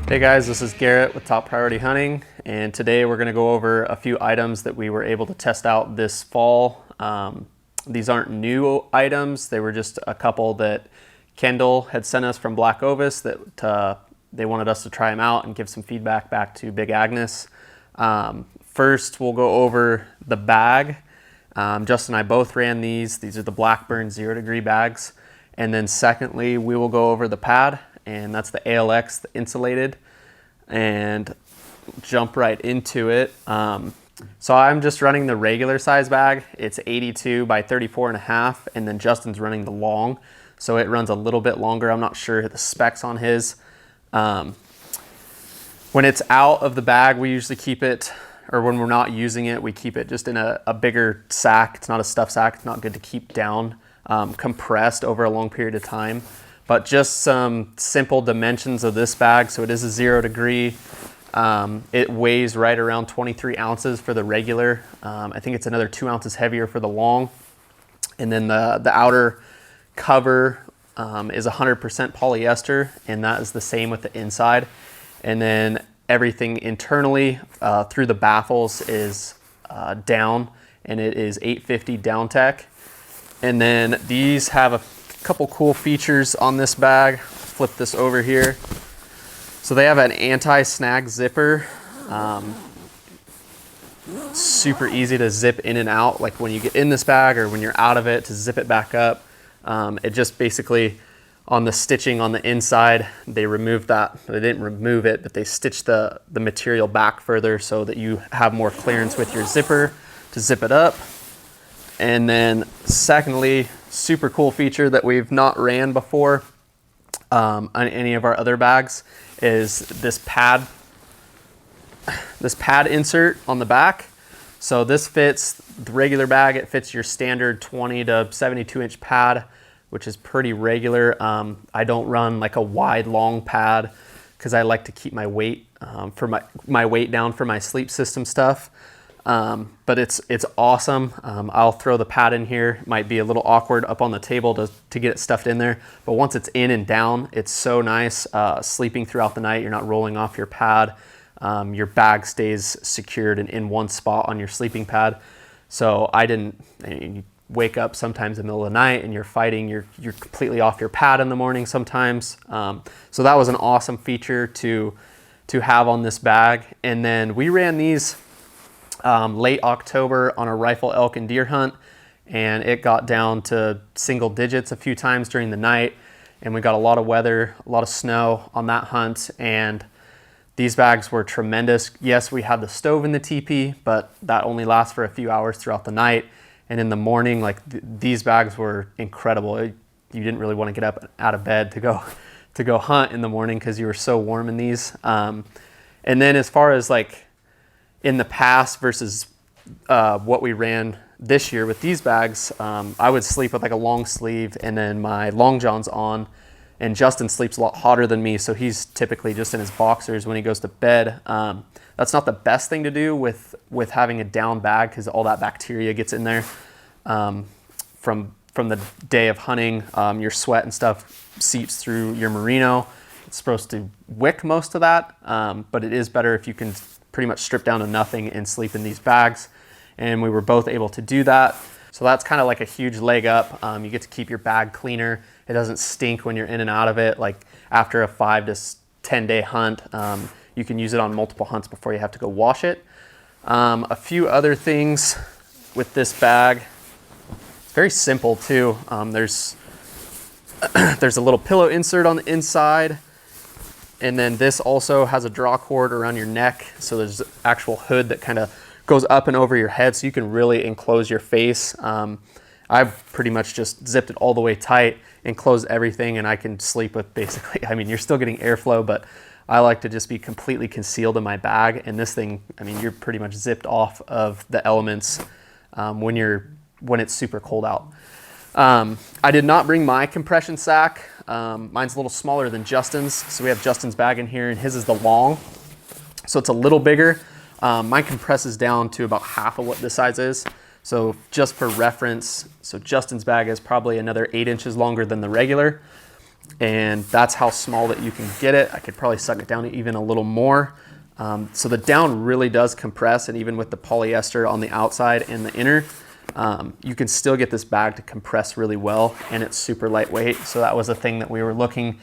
Hey guys, this is Garrett with Top Priority Hunting, and today we're going to go over a few items that we were able to test out this fall. These aren't new items, they were just a couple that Kendall had sent us from BlackOvis that they wanted us to try them out and give some feedback back to Big Agnes. First, we'll go over the bag. Justin and I both ran these. These are the Blackburn 0 degree bags. And then secondly, we will go over the pad, and that's the ALX, the insulated, and jump right into it. So I'm just running the regular size bag. It's 82 by 34.5, and then Justin's running the long, so it runs a little bit longer. I'm not sure the specs on his. When it's out of the bag, we usually keep it, or when we're not using it, we keep it just in a bigger sack. It's not a stuff sack. It's not good to keep down compressed over a long period of time. But just some simple dimensions of this bag. So it is a 0 degree. It weighs right around 23 ounces for the regular. I think it's another 2 ounces heavier for the long. And then the outer cover is 100% polyester, and that is the same with the inside. And then everything internally through the baffles is down, and it is 850 down tech. And then these have a couple cool features on this bag. Flip this over here. So they have an anti-snag zipper. Super easy to zip in and out, like when you get in this bag or when you're out of it, to zip it back up. It just basically, on the stitching on the inside, they removed that. They didn't remove it, but they stitched the material back further so that you have more clearance with your zipper to zip it up. And then secondly, super cool feature that we've not ran before on any of our other bags is this pad insert on the back. So this fits the regular bag. It fits your standard 20 to 72 inch pad, which is pretty regular. I don't run like a wide long pad because I like to keep my weight for my weight down for my sleep system stuff. But it's awesome. I'll throw the pad in here. It might be a little awkward up on the table to get it stuffed in there, but once it's in and down, it's so nice. Sleeping throughout the night, you're not rolling off your pad. Your bag stays secured and in one spot on your sleeping pad. So you wake up sometimes in the middle of the night and you're fighting, you're completely off your pad in the morning sometimes. So that was an awesome feature to have on this bag. And then we ran these late October on a rifle, elk, and deer hunt, and it got down to single digits a few times during the night, and we got a lot of weather, a lot of snow on that hunt, and these bags were tremendous. Yes, we had the stove in the teepee, but that only lasts for a few hours throughout the night, and in the morning, like these bags were incredible. You didn't really want to get up out of bed to go hunt in the morning because you were so warm in these. And then as far as like in the past versus what we ran this year with these bags, I would sleep with like a long sleeve and then my long johns on, and Justin sleeps a lot hotter than me, so he's typically just in his boxers when he goes to bed. That's not the best thing to do with having a down bag because all that bacteria gets in there from the day of hunting. Your sweat and stuff seeps through your merino. It's supposed to wick most of that, but it is better if you can pretty much strip down to nothing and sleep in these bags, and we were both able to do that. So that's kind of like a huge leg up. You get to keep your bag cleaner. It doesn't stink when you're in and out of it. Like after a 5 to 10 day hunt, you can use it on multiple hunts before you have to go wash it. A few other things with this bag. It's very simple too. There's a little pillow insert on the inside. And then this also has a draw cord around your neck. So there's an actual hood that kind of goes up and over your head so you can really enclose your face. I've pretty much just zipped it all the way tight, enclosed everything, and I can sleep with basically, I mean, you're still getting airflow, but I like to just be completely concealed in my bag. And this thing, I mean, you're pretty much zipped off of the elements when it's super cold out. I did not bring my compression sack. Mine's a little smaller than Justin's. So we have Justin's bag in here and his is the long. So it's a little bigger. Mine compresses down to about half of what this size is. So just for reference, so Justin's bag is probably another 8 inches longer than the regular. and that's how small that you can get it. I could probably suck it down even a little more. So the down really does compress, and even with the polyester on the outside and the inner, you can still get this bag to compress really well, and it's super lightweight. So that was a thing that we were looking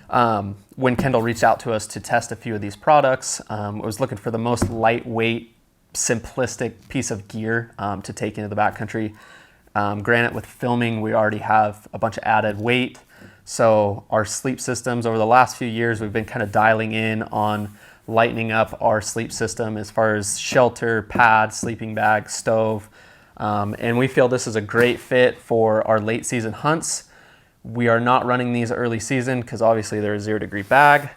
when Kendall reached out to us to test a few of these products. I was looking for the most lightweight, simplistic piece of gear to take into the backcountry. Granted, with filming, we already have a bunch of added weight. So our sleep systems over the last few years, we've been kind of dialing in on lightening up our sleep system as far as shelter, pad, sleeping bag, stove. And we feel this is a great fit for our late season hunts. We are not running these early season because obviously they're a 0 degree bag.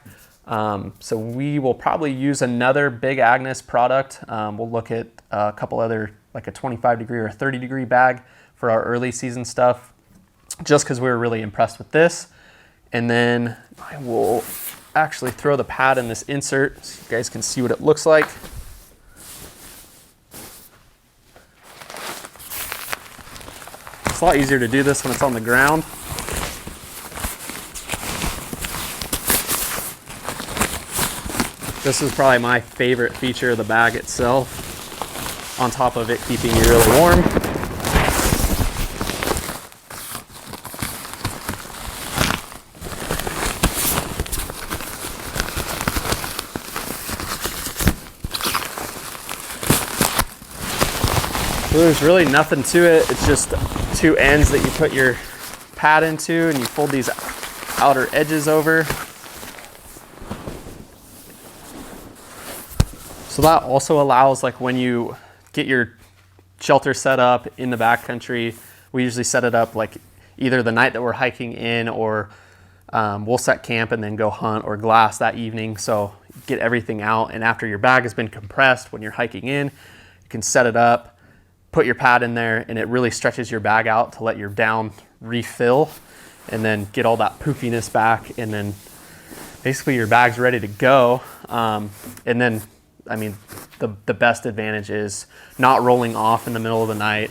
So we will probably use another Big Agnes product. We'll look at a couple other, like a 25 degree or 30 degree bag for our early season stuff, just because we were really impressed with this. And then I will actually throw the pad in this insert so you guys can see what it looks like. It's a lot easier to do this when it's on the ground. This is probably my favorite feature of the bag itself, on top of it keeping you really warm. So there's really nothing to it. It's just two ends that you put your pad into, and you fold these outer edges over. So that also allows, like, when you get your shelter set up in the backcountry, we usually set it up like either the night that we're hiking in, or we'll set camp and then go hunt or glass that evening. So get everything out, and after your bag has been compressed, when you're hiking in, you can set it up, put your pad in there, and it really stretches your bag out to let your down refill, and then get all that poofiness back, and then basically your bag's ready to go. And then, I mean, the best advantage is not rolling off in the middle of the night.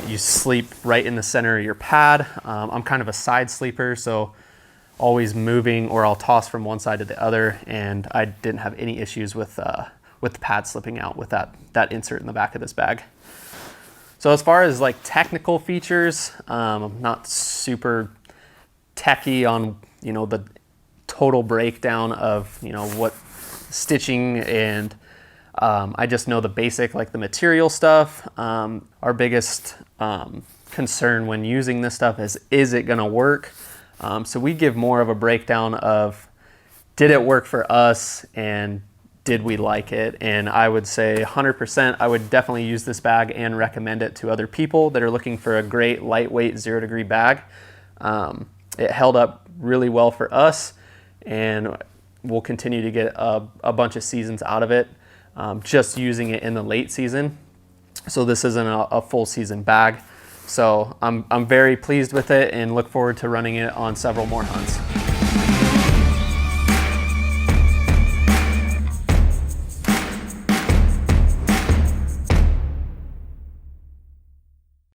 You sleep right in the center of your pad. I'm kind of a side sleeper, so always moving, or I'll toss from one side to the other, and I didn't have any issues with the pad slipping out with that insert in the back of this bag. So as far as like technical features, I'm not super techy on, the total breakdown of, what stitching, and I just know the basic, like the material stuff. Our biggest concern when using this stuff is it gonna work? So we give more of a breakdown of, did it work for us, and did we like it? And I would say 100%, I would definitely use this bag and recommend it to other people that are looking for a great lightweight 0 degree bag. It held up really well for us, and we'll continue to get a bunch of seasons out of it, just using it in the late season. So this isn't a full season bag. So I'm very pleased with it and look forward to running it on several more hunts.